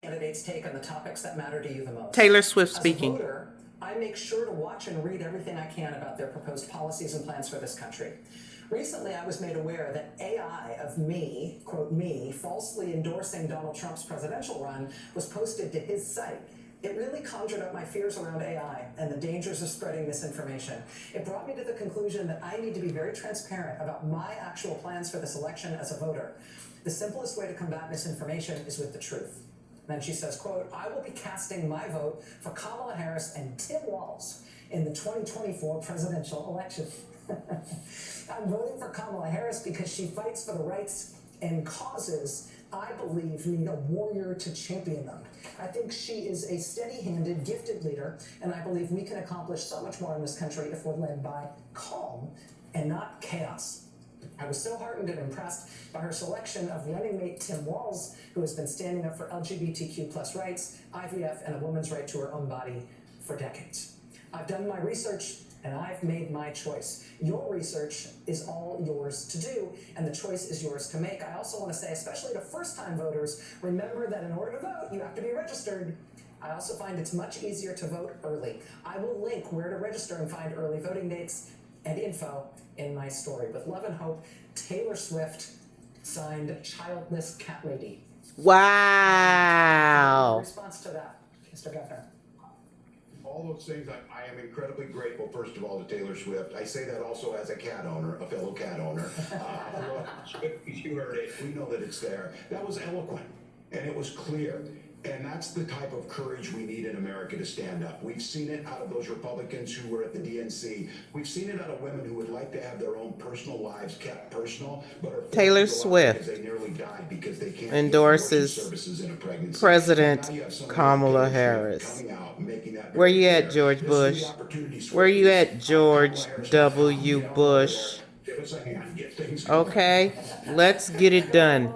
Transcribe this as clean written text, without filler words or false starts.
Candidates take on the topics that matter to you the most. Taylor Swift speaking. As a voter, I make sure to watch and read everything I can about their proposed policies and plans for this country. Recently, I was made aware that AI of me, quote me, falsely endorsing Donald Trump's presidential run was posted to his site. It really conjured up my fears around AI and the dangers of spreading misinformation. It brought me to the conclusion that I need to be very transparent about my actual plans for this election as a voter. The simplest way to combat misinformation is with the truth. Then she says, quote, I will be casting my vote for Kamala Harris and Tim Walz in the 2024 presidential election. I'm voting for Kamala Harris because she fights for the rights and causes I believe need a warrior to champion them. I think she is a steady-handed, gifted leader, and I believe we can accomplish so much more in this country if we're led by calm and not chaos. I was so heartened and impressed by her selection of running mate Tim Walz, who has been standing up for LGBTQ plus rights, IVF, and a woman's right to her own body for decades. I've done my research and I've made my choice. Your research is all yours to do, and the choice is yours to make. I also want to say, especially to first-time voters, remember that in order to vote, you have to be registered. I also find it's much easier to vote early. I will link where to register and find early voting dates and info in my story. With love and hope, Taylor Swift, signed Childless Cat Lady. Wow. Response to that, Mr. Governor. All those things, I am incredibly grateful, first of all, to Taylor Swift. I say that also as a cat owner, a fellow cat owner. You heard it. We know that it's there. That was eloquent, and it was clear. And that's the type of courage we need in America to stand up. We've seen it out of those Republicans who were at the DNC. We've seen it out of women who would like to have their own personal lives kept personal, but are Taylor Swift they nearly died because they can't endorses President Kamala Harris. Where you at, George Bush? Where you at, George W. Bush? Okay, let's get it done.